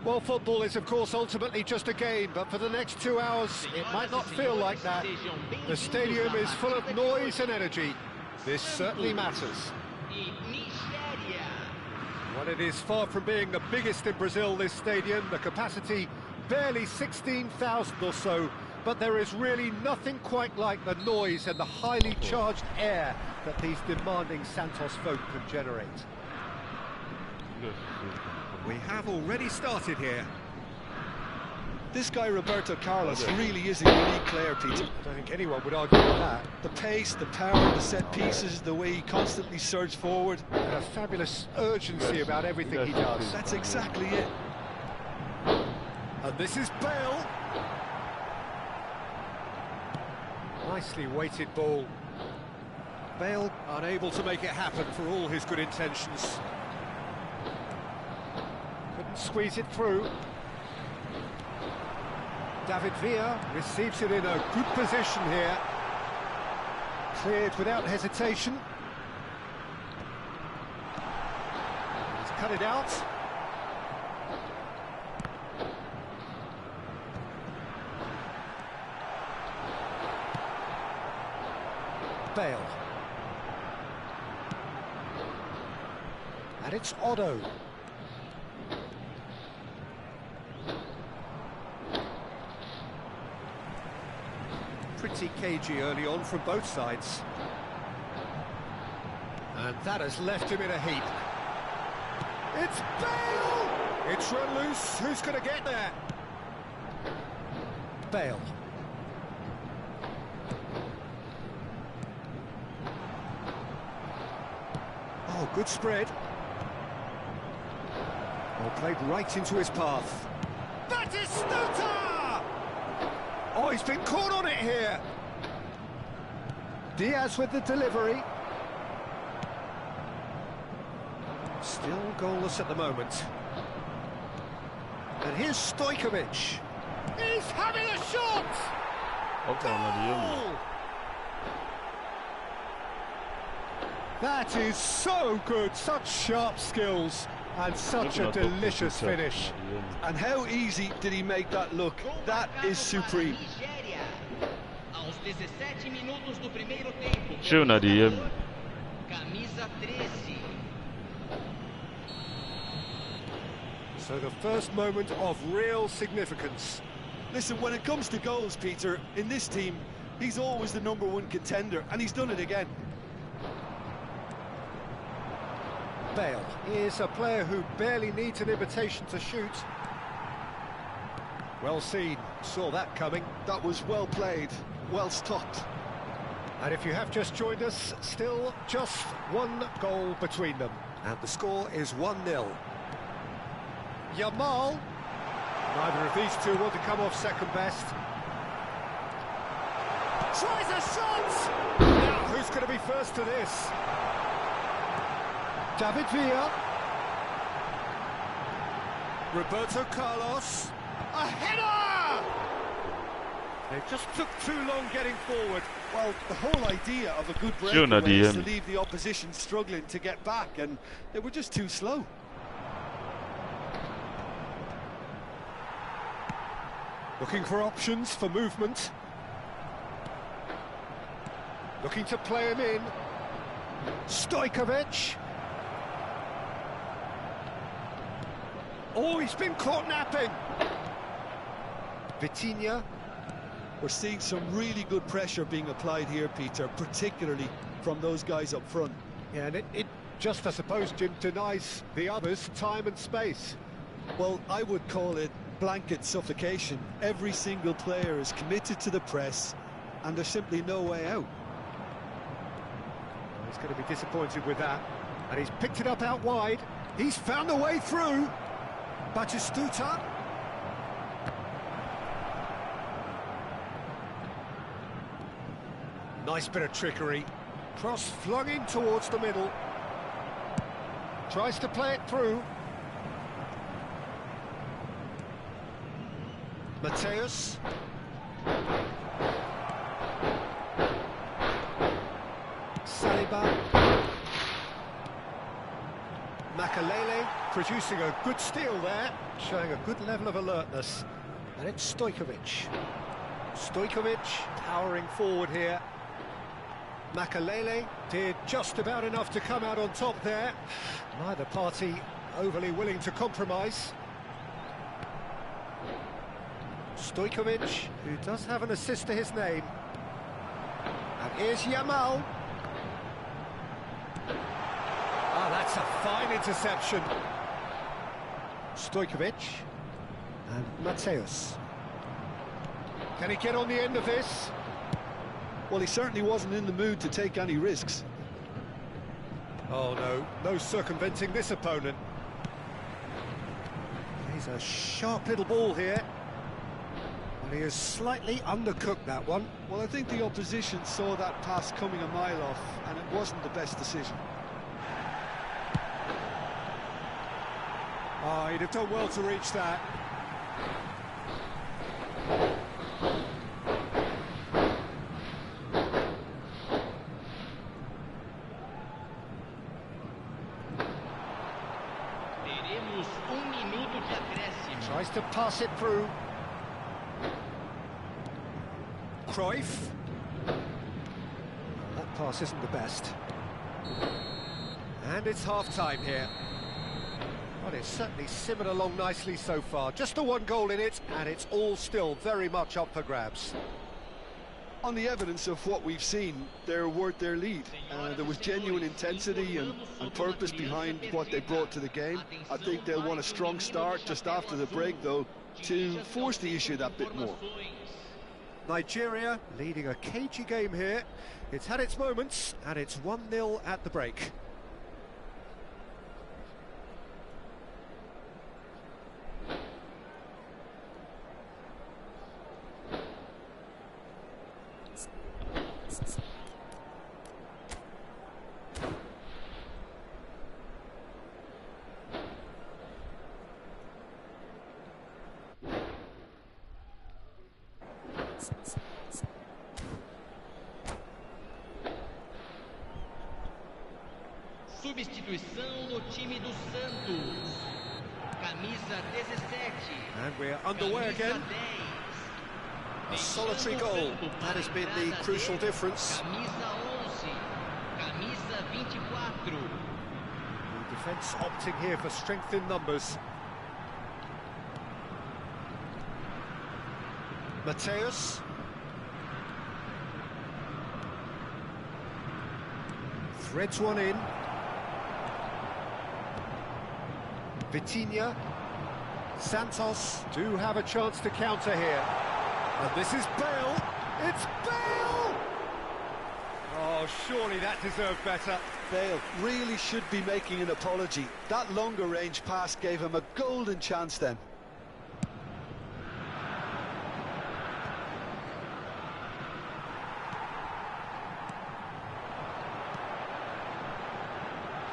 Well, football is, of course, ultimately just a game, but for the next 2 hours, it might not feel like that. The stadium is full of noise and energy. This certainly matters. Well, it is far from being the biggest in Brazil, this stadium. The capacity, barely 16,000 or so, but there is really nothing quite like the noise and the highly charged air that these demanding Santos folk can generate. We have already started here. This guy Roberto Carlos really is a unique player, Peter. I don't think anyone would argue with that. The pace, the power, the set pieces, the way he constantly surges forward. And a fabulous urgency about everything he does. That's exactly it. And this is Bale. Nicely weighted ball. Bale unable to make it happen for all his good intentions. Couldn't squeeze it through. David Villa receives it in a good position here. Cleared without hesitation. He's cut it out. Bale. And it's Otto. Pretty cagey early on from both sides. And that has left him in a heap. It's Bale! It's run loose. Who's going to get there? Bale. Oh, good spread. Oh, played right into his path. Batistuta! Oh, he's been caught on it here. Diaz with the delivery. Still goalless at the moment. And here's Stojkovic. He's having a shot! Goal! That is so good, such sharp skills and such a delicious finish. And how easy did he make that look? That is supreme. Schöner DM. So the first moment of real significance. Listen, when it comes to goals, Peter, in this team, he's always the #1 contender, and he's done it again. Bale is a player who barely needs an invitation to shoot. Well seen, saw that coming. That was well played, well stopped. And if you have just joined us, still just one goal between them. And the score is 1-0. Yamal. Neither of these two want to come off second best. Tries a shot! Now, who's going to be first to this? David Villa. Roberto Carlos. A header! They just took too long getting forward. Well, the whole idea of a good Schöner breakaway is to DM. leave the opposition struggling to get back, and they were just too slow. Looking for options for movement. Looking to play him in. Stojkovic. Oh, he's been caught napping. Vitinha. We're seeing some really good pressure being applied here, Peter, particularly from those guys up front. Yeah, and it just, I suppose, Jim, denies the others time and space. Well, I would call it blanket suffocation. Every single player is committed to the press, and there's simply no way out. He's going to be disappointed with that. And he's picked it up out wide. He's found a way through. Batistuta. Nice bit of trickery. Cross flung in towards the middle. Tries to play it through. Mateus. Saliba. Makalele producing a good steal there, showing a good level of alertness. And it's Stojkovic. Stojkovic powering forward here. Makalele did just about enough to come out on top there. Neither party overly willing to compromise. Stojkovic, who does have an assist to his name. And here's Yamal. Ah, that's a fine interception. Stojkovic. And Mateus. Can he get on the end of this? Well, he certainly wasn't in the mood to take any risks. Oh no, no circumventing this opponent. He's a sharp little ball here. Well, he has slightly undercooked that one. Well, I think the opposition saw that pass coming a mile off, and it wasn't the best decision. Oh, he'd have done well to reach that. Tries to pass it through. Cruyff. That pass isn't the best. And it's half-time here. Well, it's certainly simmered along nicely so far. Just the one goal in it, and it's all still very much up for grabs. On the evidence of what we've seen, they're worth their lead. There was genuine intensity and purpose behind what they brought to the game. I think they'll want a strong start just after the break, though, to force the issue that bit more. Nigeria leading a cagey game here. It's had its moments, and it's 1-0 at the break. Substituição no time do Santos. Camisa 17. And we're underway again. A solitary goal. That has been the crucial difference. Camisa 11. Camisa 24. The defence opting here for strength in numbers. Mateus. Threads one in. Vitinha. Santos do have a chance to counter here. And this is Bale. It's Bale! Oh, surely that deserved better. Bale really should be making an apology. That longer range pass gave him a golden chance then.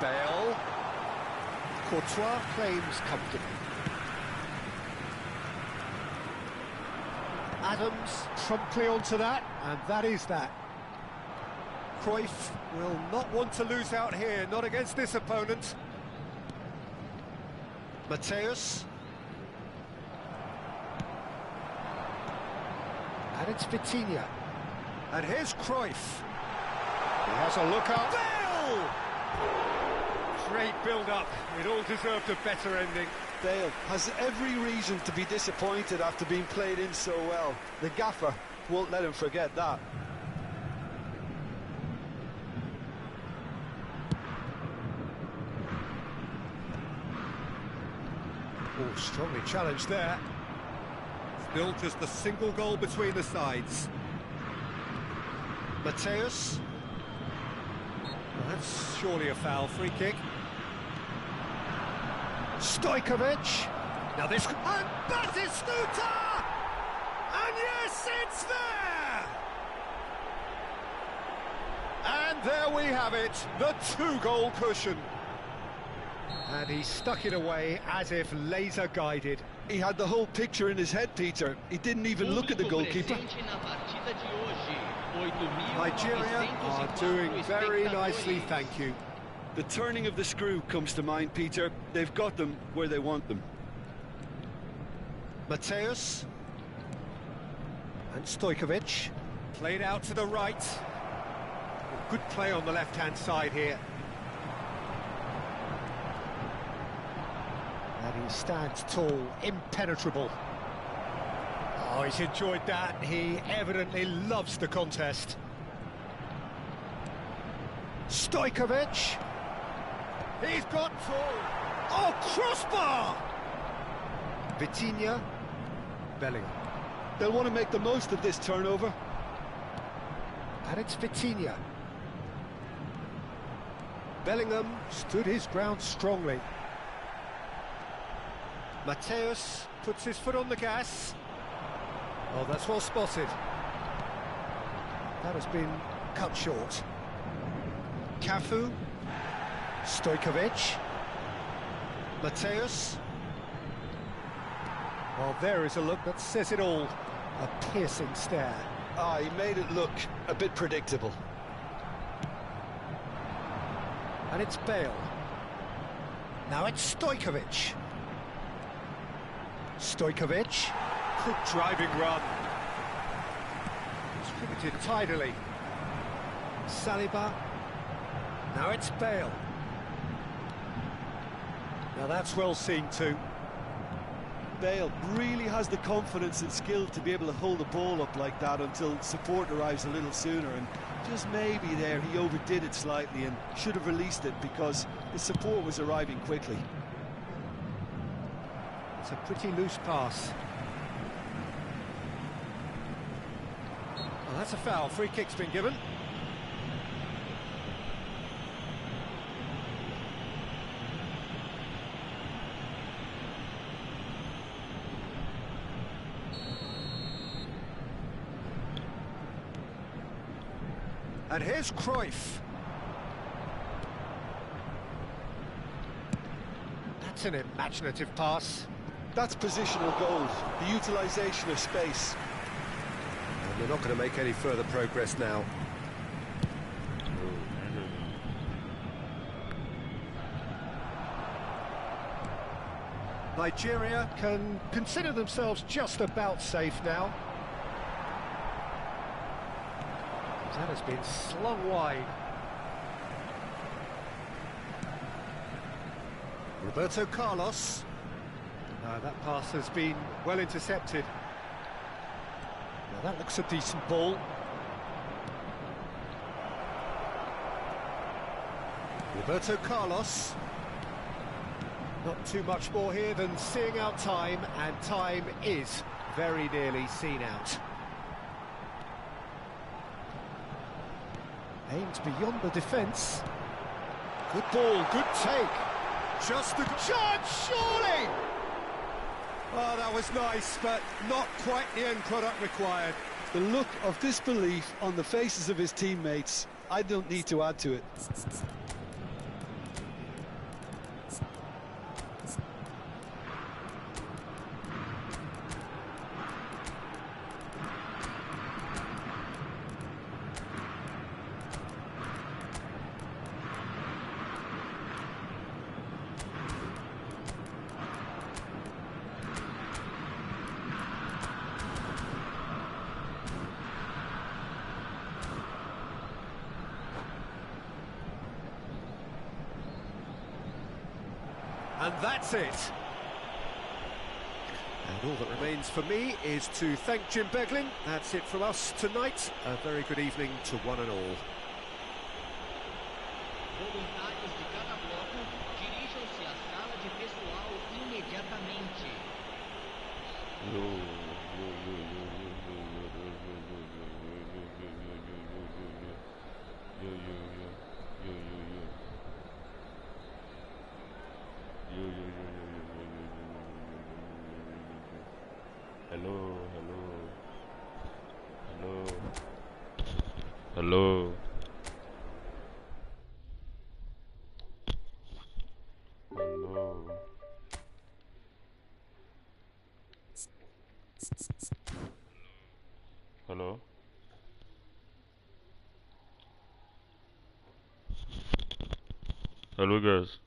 Bale. Courtois claims comfortably. Adams promptly onto that, and that is that. Cruyff will not want to lose out here, not against this opponent. Mateus. And it's Vitinha. And here's Cruyff. He has a look up. Bale! Great build-up. It all deserved a better ending. Bale has every reason to be disappointed after being played in so well. The gaffer won't let him forget that. Oh, strongly challenged there. Still just a single goal between the sides. Mateus. Well, that's surely a foul. Free kick. Stojkovic. Now this... And Batistuta! And yes, it's there! And there we have it, the two-goal cushion. And he stuck it away as if laser-guided. He had the whole picture in his head, Peter. He didn't even look at the goalkeeper. Nigeria are doing very nicely, thank you. The turning of the screw comes to mind, Peter. They've got them where they want them. Mateus. And Stojkovic. Played out to the right. Good play on the left-hand side here. And he stands tall, impenetrable. Oh, he's enjoyed that. He evidently loves the contest. Stojkovic. He's got full. Oh, crossbar! Vitinha. Bellingham. They'll want to make the most of this turnover. And it's Vitinha. Bellingham stood his ground strongly. Mateus puts his foot on the gas. Oh, that's well spotted. That has been cut short. Cafu. Stojkovic. Mateus. Well, there is a look that says it all. A piercing stare. Ah, he made it look a bit predictable. And it's Bale. Now it's Stojkovic. Stojkovic. Good driving run. Distributed tidily. Saliba. Now it's Bale. Now that's well seen too. Bale really has the confidence and skill to be able to hold the ball up like that until support arrives a little sooner, and just maybe there he overdid it slightly and should have released it because the support was arriving quickly. It's a pretty loose pass. Well, that's a foul. Free kick's been given. And here's Cruyff. That's an imaginative pass. That's positional goals, the utilisation of space. And they're not going to make any further progress now. Nigeria can consider themselves just about safe now. That has been slung wide. Roberto Carlos. No, that pass has been well intercepted. Now that looks a decent ball. Roberto Carlos. Not too much more here than seeing out time, and time is very nearly seen out. Aimed beyond the defence. Good ball, good take. Just a chance, surely! Oh, that was nice, but not quite the end product required. The look of disbelief on the faces of his teammates, I don't need to add to it. And that's it. And all that remains for me is to thank Jim Beglin. That's it from us tonight. A very good evening to one and all. Voluntários de cada bloco, dirijam-se à sala de pessoal imediatamente. Hello. Hello. Hello, guys.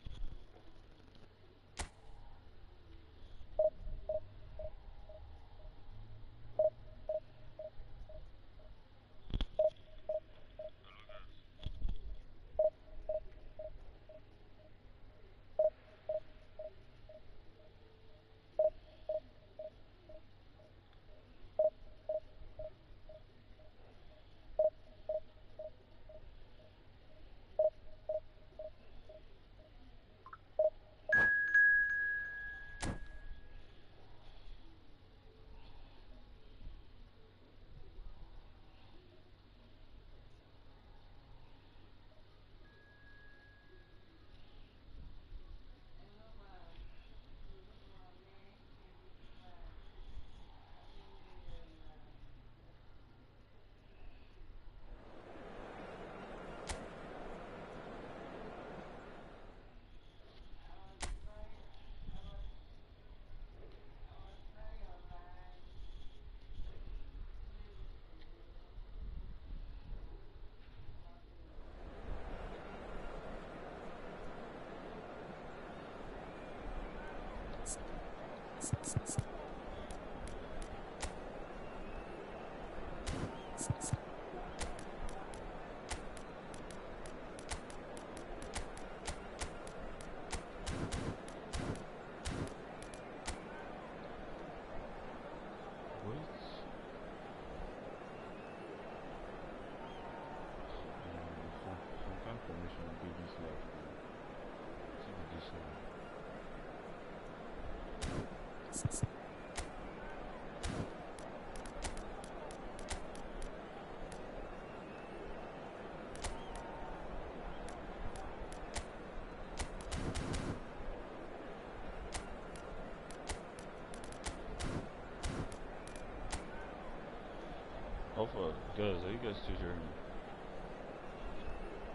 Guys, are you guys still hearing me?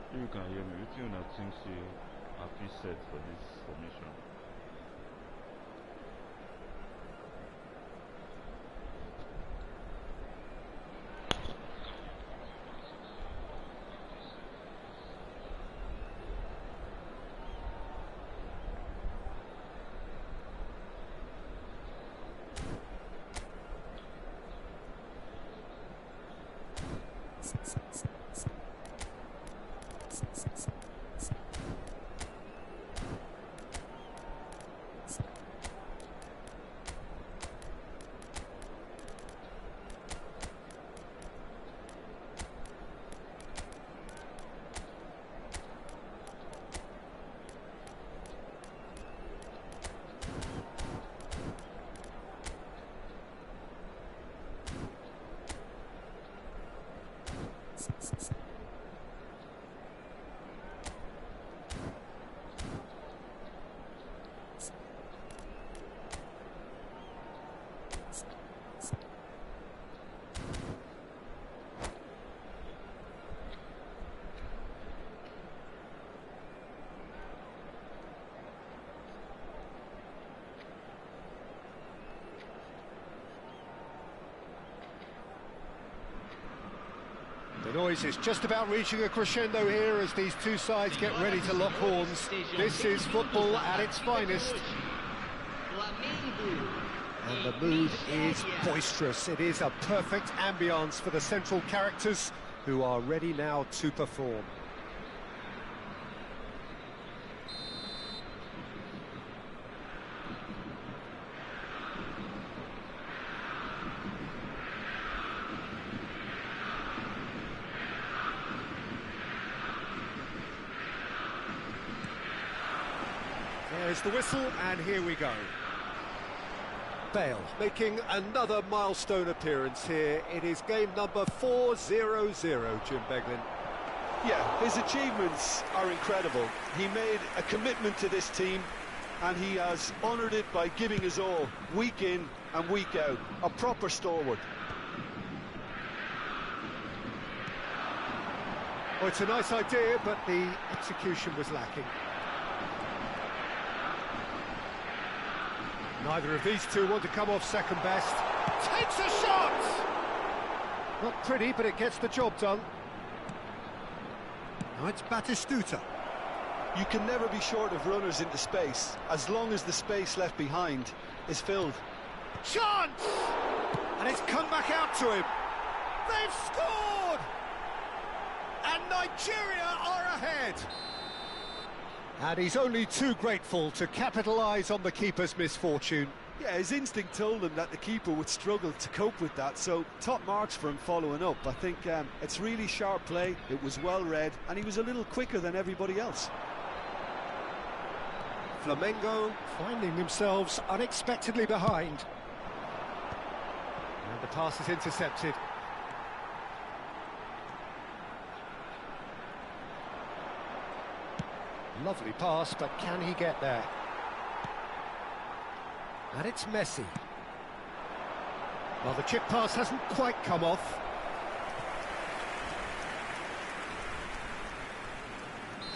If you can hear me, which one I think you have you set for this formation? The noise is just about reaching a crescendo here as these two sides get ready to lock horns. This is football at its finest. And the mood is boisterous. It is a perfect ambience for the central characters who are ready now to perform. There's the whistle, and here we go. Bale making another milestone appearance here. It is game number 400, Jim Beglin. Yeah, his achievements are incredible. He made a commitment to this team, and he has honoured it by giving his all, week in and week out. A proper stalwart. Well, it's a nice idea, but the execution was lacking. Neither of these two want to come off second best. Takes a shot! Not pretty, but it gets the job done. Now it's Batistuta. You can never be short of runners into space, as long as the space left behind is filled. Chance! And it's come back out to him. They've scored! And Nigeria are ahead. And he's only too grateful to capitalise on the keeper's misfortune. Yeah, his instinct told him that the keeper would struggle to cope with that, so top marks for him following up. I think it's really sharp play, it was well read, and he was a little quicker than everybody else. Flamengo finding themselves unexpectedly behind. And the pass is intercepted. Lovely pass, but can he get there? And it's Messi. Well, the chip pass hasn't quite come off.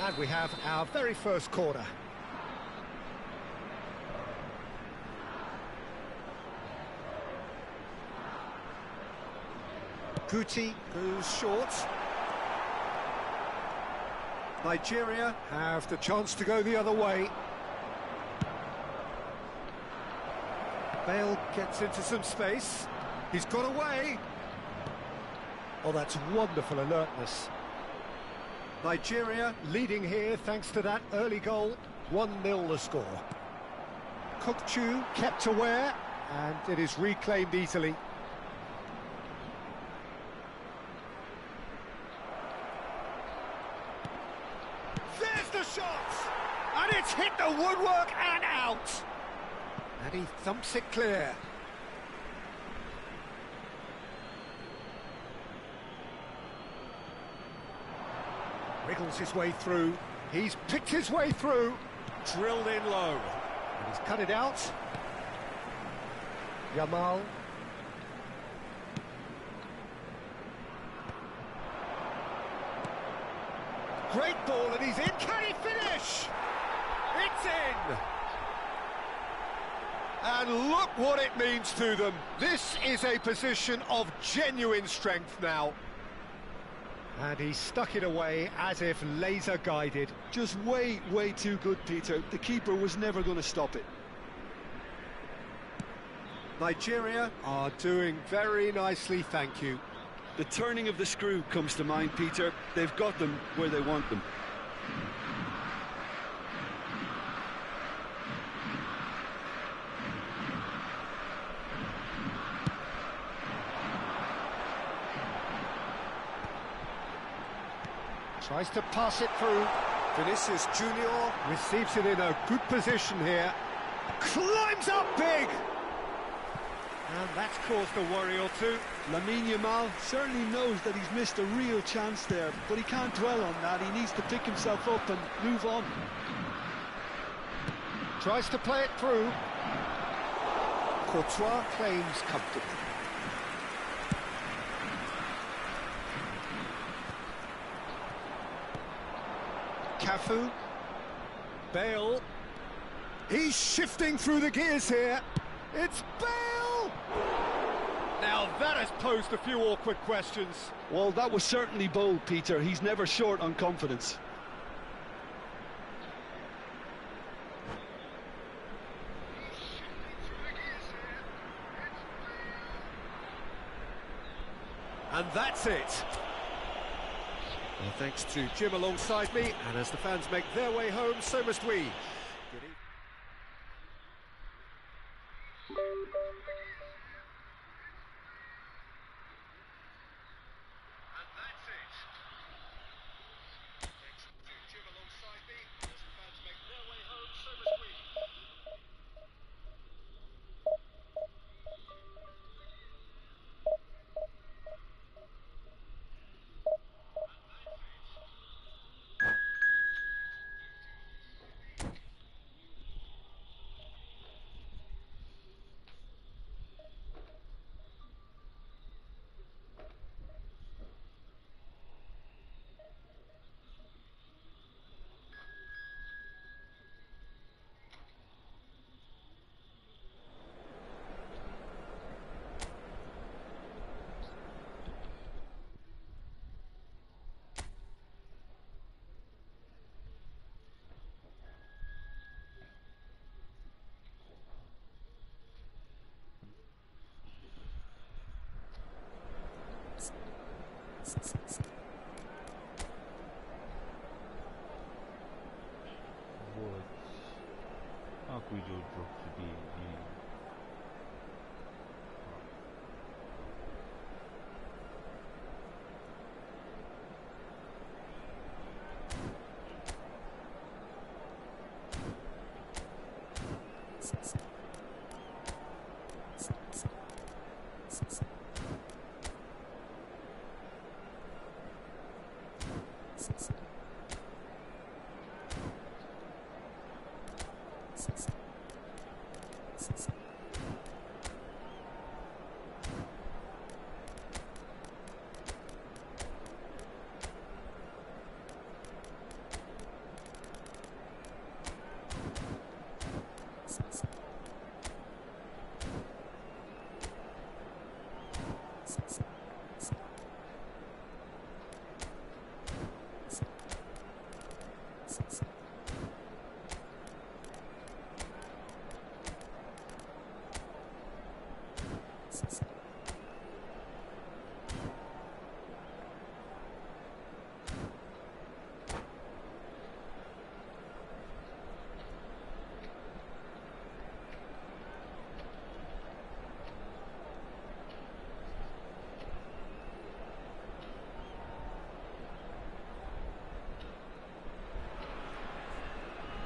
And we have our very first corner. Guti goes short. Nigeria have the chance to go the other way. Bale gets into some space. He's got away. Oh, that's wonderful alertness. Nigeria leading here thanks to that early goal. 1-0 the score. Kokchu kept aware, and it is reclaimed easily. There's the shot! And it's hit the woodwork and out! And he thumps it clear. Wriggles his way through. He's picked his way through. Drilled in low. And he's cut it out. Yamal. Great ball, and he's in. Can he finish? It's in! And look what it means to them. This is a position of genuine strength now. And he stuck it away as if laser guided. Just way too good, Peter. The keeper was never going to stop it. Nigeria are doing very nicely, thank you. The turning of the screw comes to mind, Peter. They've got them where they want them. Tries to pass it through. Vinicius Junior receives it in a good position here. Climbs up big! And that's caused a worry or two. Lamine Yamal certainly knows that he's missed a real chance there, but he can't dwell on that. He needs to pick himself up and move on. Tries to play it through. Courtois claims comfortably. Cafu. Bale. He's shifting through the gears here. It's Bale! Now that has posed a few awkward questions. Well, that was certainly bold, Peter. He's never short on confidence. And that's it. Well, thanks to Jim alongside me, and as the fans make their way home, so must we. Good evening. And that's it. Thanks to Jim alongside me, and as the fans make their way home, so must we. What? How could you drop today again?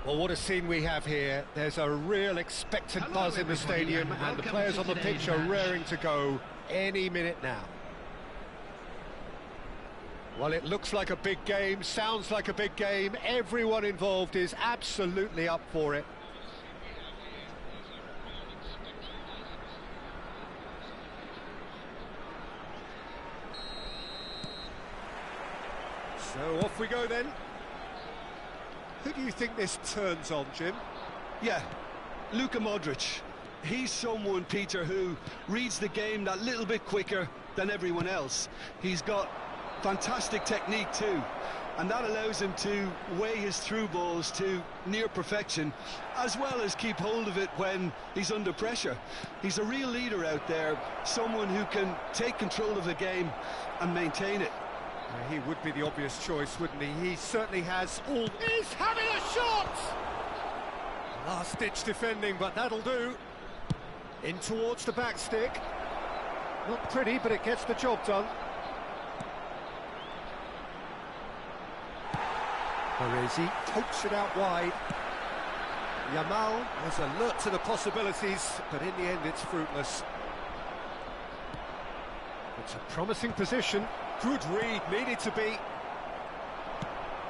Well, what a scene we have here. There's a real expectant buzz in the stadium, and the players on the pitch are raring to go any minute now. Well, it looks like a big game, sounds like a big game. Everyone involved is absolutely up for it. So off we go then. Who do you think this turns on, Jim? Yeah, Luka Modric. He's someone, Peter, who reads the game that little bit quicker than everyone else. He's got fantastic technique too, and that allows him to weigh his through balls to near perfection, as well as keep hold of it when he's under pressure. He's a real leader out there, someone who can take control of the game and maintain it. He would be the obvious choice, wouldn't he? He certainly has all... He's having a shot! Last-ditch defending, but that'll do. In towards the back stick. Not pretty, but it gets the job done. Baresi pokes it out wide. Yamal is alert to the possibilities, but in the end it's fruitless. It's a promising position. Good read, needed to be.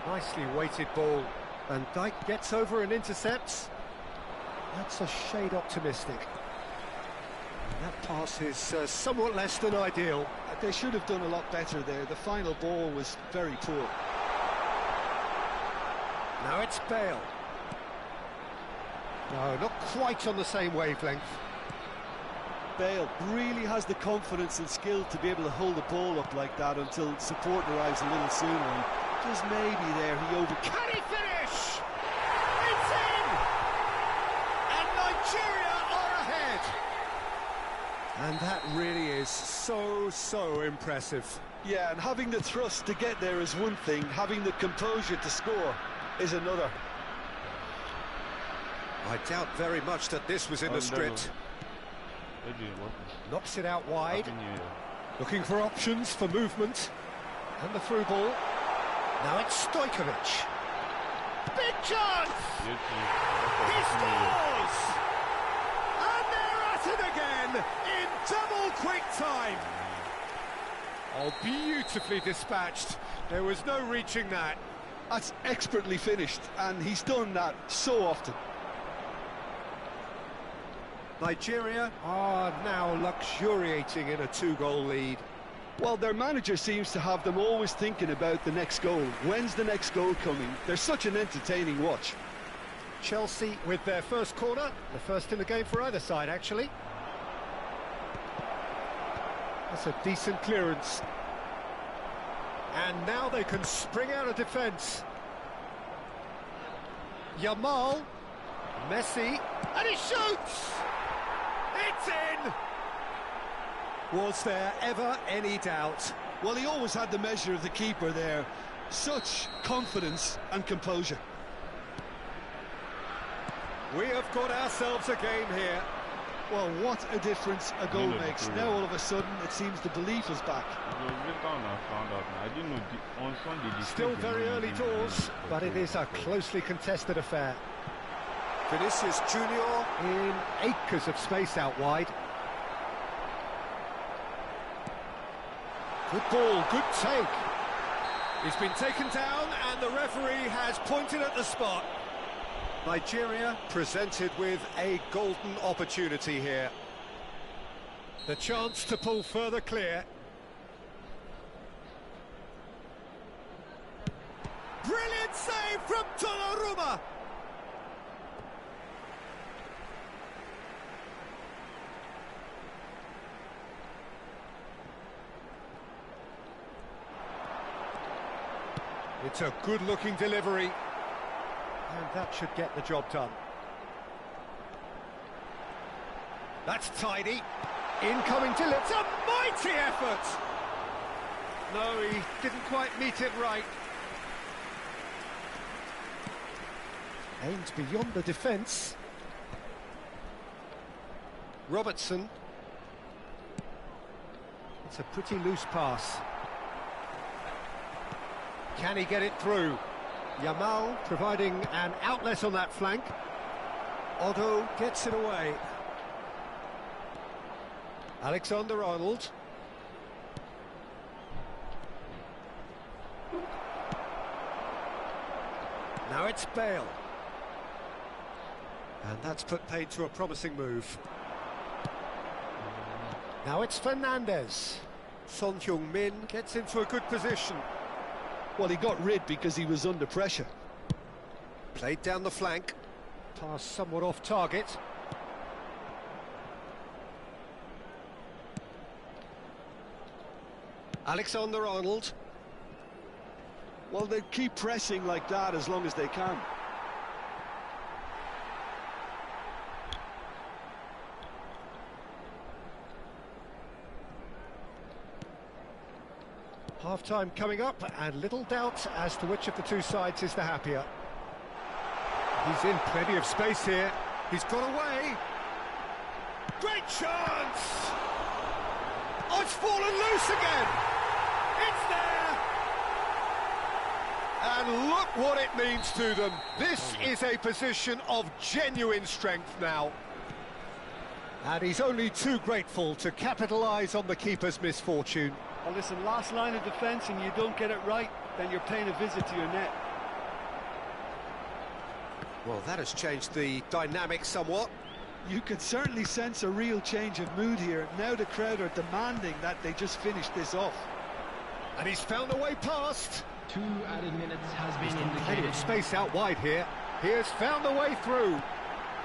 Nicely weighted ball. Van Dijk gets over and intercepts. That's a shade optimistic. And that pass is somewhat less than ideal. They should have done a lot better there. The final ball was very poor. Now it's Bale. No, not quite on the same wavelength. Bale really has the confidence and skill to be able to hold the ball up like that until support arrives a little sooner. And just maybe there he Can he finish? It's in! And Nigeria are ahead! And that really is so impressive. Yeah, and having the thrust to get there is one thing, having the composure to score is another. I doubt very much that this was in the script. Knocks it out wide. Looking for options for movement. And the through ball. Now it's Stojkovic. Big chance! He scores! And they're at it again in double quick time. Oh, beautifully dispatched. There was no reaching that. That's expertly finished, and he's done that so often. Nigeria are now luxuriating in a two-goal lead. Well, their manager seems to have them always thinking about the next goal. When's the next goal coming? They're such an entertaining watch. Chelsea with their first corner, the first in the game for either side, actually. That's a decent clearance. And now they can spring out of defence. Yamal, Messi, and he shoots! It's in! Was there ever any doubt? Well, he always had the measure of the keeper there. Such confidence and composure. We have got ourselves a game here. Well, what a difference a goal makes. Now all of a sudden it seems the belief is back. Still very early doors, but it is a closely contested affair. Vinicius Junior in acres of space out wide. Good ball, good take. He's been taken down and the referee has pointed at the spot. Nigeria presented with a golden opportunity here. The chance to pull further clear. Brilliant save from Donnarumma. It's a good-looking delivery, and that should get the job done. That's tidy. Incoming delivery. It's a mighty effort! No, he didn't quite meet it right. Aimed beyond the defence. Robertson. It's a pretty loose pass. Can he get it through? Yamal providing an outlet on that flank. Otto gets it away. Alexander-Arnold. Now it's Bale. And that's put paid to a promising move. Now it's Fernandez. Son Heung-min gets into a good position. Well, he got rid because he was under pressure. Played down the flank. Pass somewhat off target. Alexander-Arnold. Well, they keep pressing like that as long as they can. Half-time coming up, and little doubt as to which of the two sides is the happier. He's in plenty of space here. He's got away. Great chance! Oh, it's fallen loose again! It's there! And look what it means to them. This is a position of genuine strength now. And he's only too grateful to capitalise on the keeper's misfortune. Well, listen, last line of defence and you don't get it right, then you're paying a visit to your net. Well, that has changed the dynamic somewhat. You could certainly sense a real change of mood here. Now the crowd are demanding that they just finish this off. And he's found a way past. 2 added minutes has been Plenty indicated. of space out wide here. He has found a way through.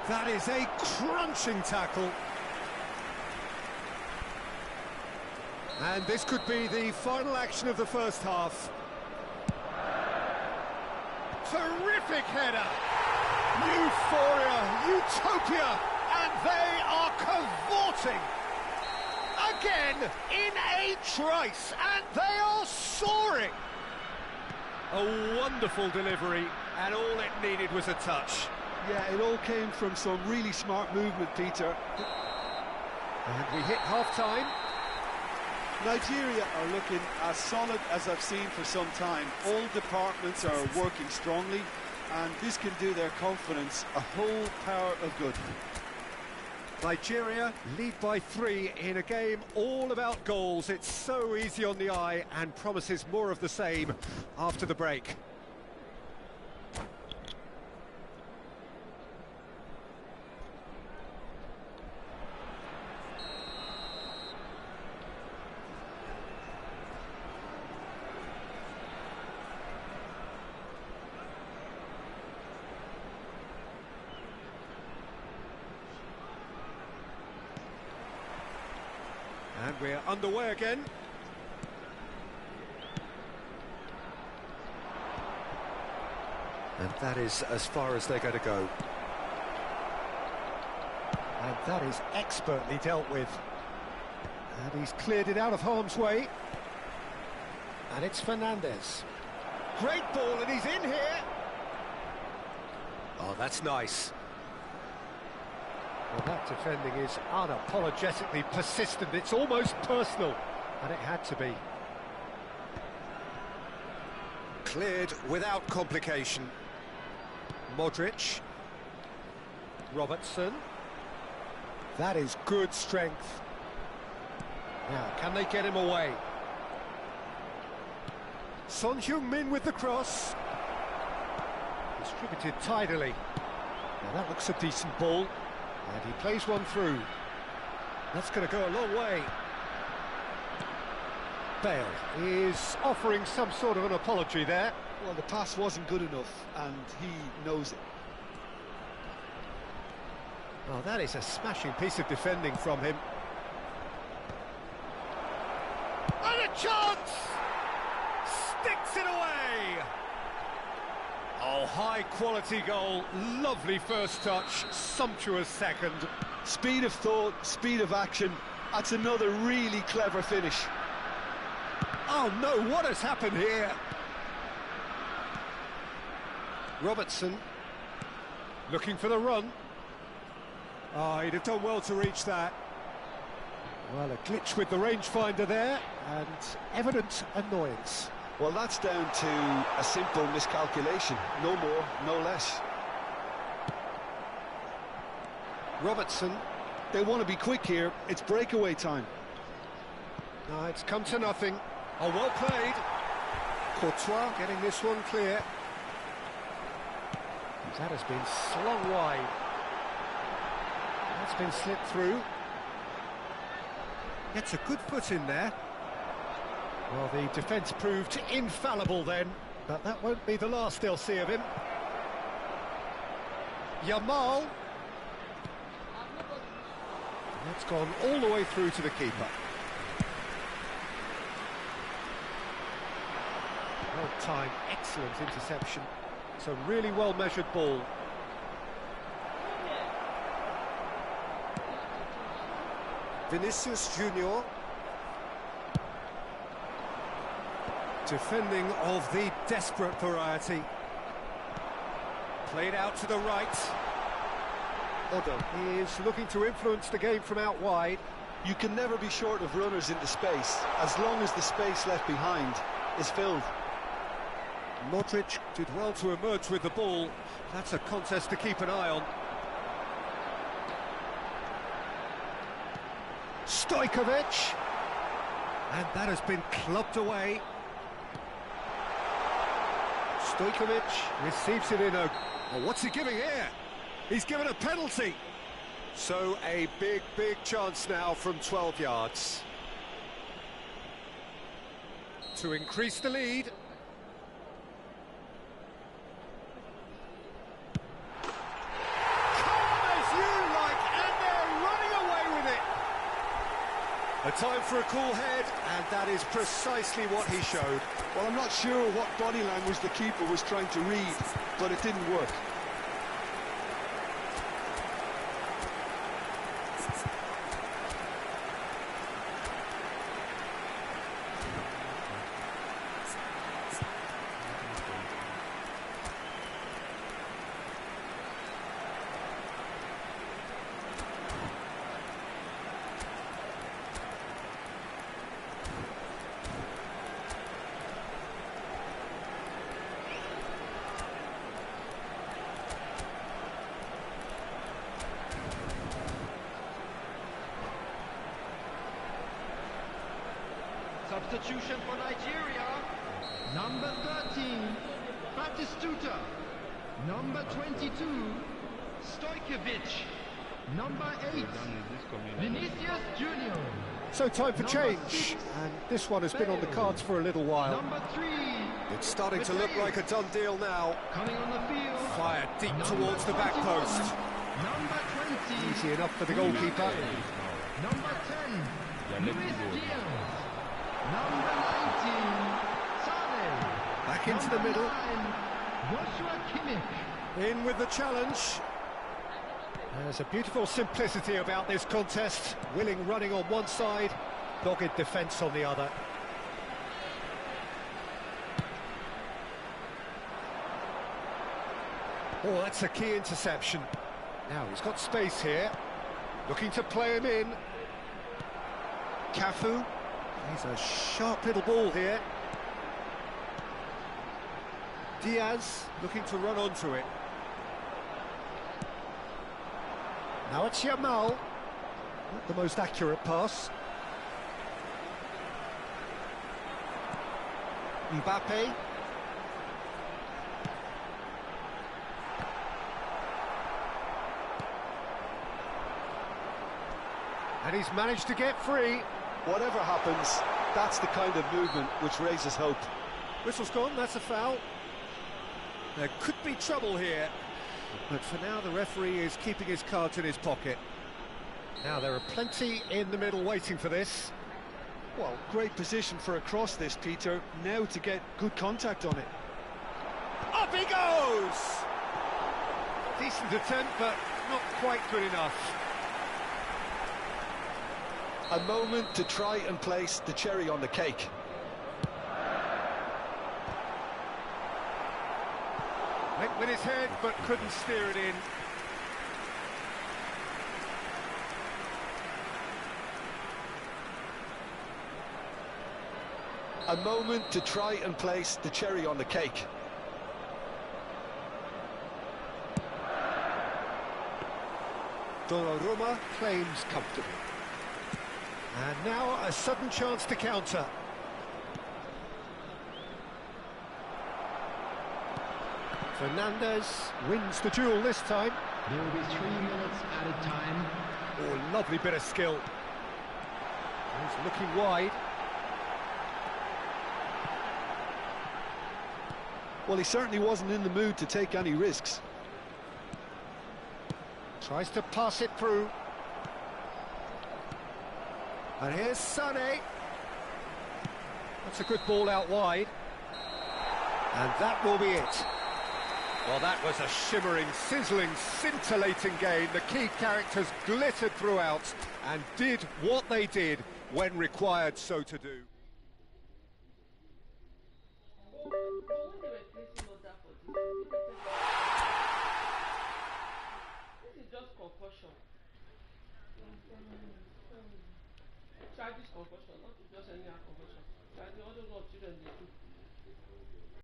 That is a crunching tackle. And this could be the final action of the first half. Terrific header! Euphoria, utopia, and they are cavorting! Again, in a trice, and they are soaring! A wonderful delivery, and all it needed was a touch. Yeah, it all came from some really smart movement, Peter. And we hit half-time. Nigeria are looking as solid as I've seen for some time. All departments are working strongly, and this can do their confidence a whole power of good. Nigeria lead by 3 in a game all about goals. It's so easy on the eye and promises more of the same after the break. And we're underway again. And that is as far as they're going to go. And that is expertly dealt with. And he's cleared it out of harm's way. And it's Fernandez. Great ball, and he's in here. Oh, that's nice. Well, that defending is unapologetically persistent. It's almost personal, and it had to be. Cleared without complication. Modric. Robertson. That is good strength. Now, can they get him away? Son Heung-min with the cross. Distributed tidily. Now, that looks a decent ball. And he plays one through. That's going to go a long way. Bale is offering some sort of an apology there. Well, the pass wasn't good enough, and he knows it. Oh, that is a smashing piece of defending from him. And a chance! Sticks it away! Oh, high-quality goal, lovely first touch, sumptuous second. Speed of thought, speed of action, that's another really clever finish. Oh no, what has happened here? Robertson, looking for the run. Oh, he'd have done well to reach that. Well, a glitch with the rangefinder there, and evident annoyance. Well, that's down to a simple miscalculation. No more, no less. Robertson. They want to be quick here. It's breakaway time. No, it's come to nothing. Oh, well played. Courtois getting this one clear. That has been slung wide. That's been slipped through. Gets a good foot in there. Well, the defence proved infallible then, but that won't be the last they'll see of him. Yamal. That's gone all the way through to the keeper. Well timed, excellent interception. It's a really well measured ball. Vinicius Junior. Defending of the desperate variety. Played out to the right. Odo is looking to influence the game from out wide. You can never be short of runners into space, as long as the space left behind is filled. Modric did well to emerge with the ball. That's a contest to keep an eye on. Stojkovic. And that has been clubbed away. Stojkovic receives it in a... Oh, what's he giving here? He's given a penalty. So a big chance now from 12 yards. To increase the lead. A time for a cool head, and that is precisely what he showed. Well, I'm not sure what body language the keeper was trying to read, but it didn't work. Substitution for Nigeria. Number 13, Batistuta. Number 22, Stojkovic. Number 8, Vinicius Junior. So time for change, and this one has been on the cards for a little while. Number 3, it's starting to look like a done deal now. coming on the field. Fired deep towards the back post. Number 20, Easy enough for the goalkeeper. Number 10, Luis Diaz. Number 19, Sane. Back into the middle. 9, Joshua Kimmich. In with the challenge. There's a beautiful simplicity about this contest. Willing running on one side, dogged defence on the other. Oh, that's a key interception. Now, he's got space here. Looking to play him in. Cafu. He's a sharp little ball here. Diaz looking to run onto it. Now it's Yamal. Not the most accurate pass. Mbappe. And he's managed to get free. Whatever happens, that's the kind of movement which raises hope. Whistle's gone, that's a foul. There could be trouble here, but for now the referee is keeping his cards in his pocket. Now there are plenty in the middle waiting for this. Well, great position for a cross this, Peter. Now to get good contact on it. Up he goes! Decent attempt, but not quite good enough. A moment to try and place the cherry on the cake. Went with his head, but couldn't steer it in. A moment to try and place the cherry on the cake. Donnarumma claims comfortably. And now a sudden chance to counter. Fernandez wins the duel this time. There will be 3 minutes added time. Oh, lovely bit of skill. He's looking wide. Well, he certainly wasn't in the mood to take any risks. Tries to pass it through. And here's Sané. That's a good ball out wide. And that will be it. Well, that was a shimmering, sizzling, scintillating game. The key characters glittered throughout and did what they did when required so to do. This is just concussion. Childish concussion, not just any concussion. Like the other children they do.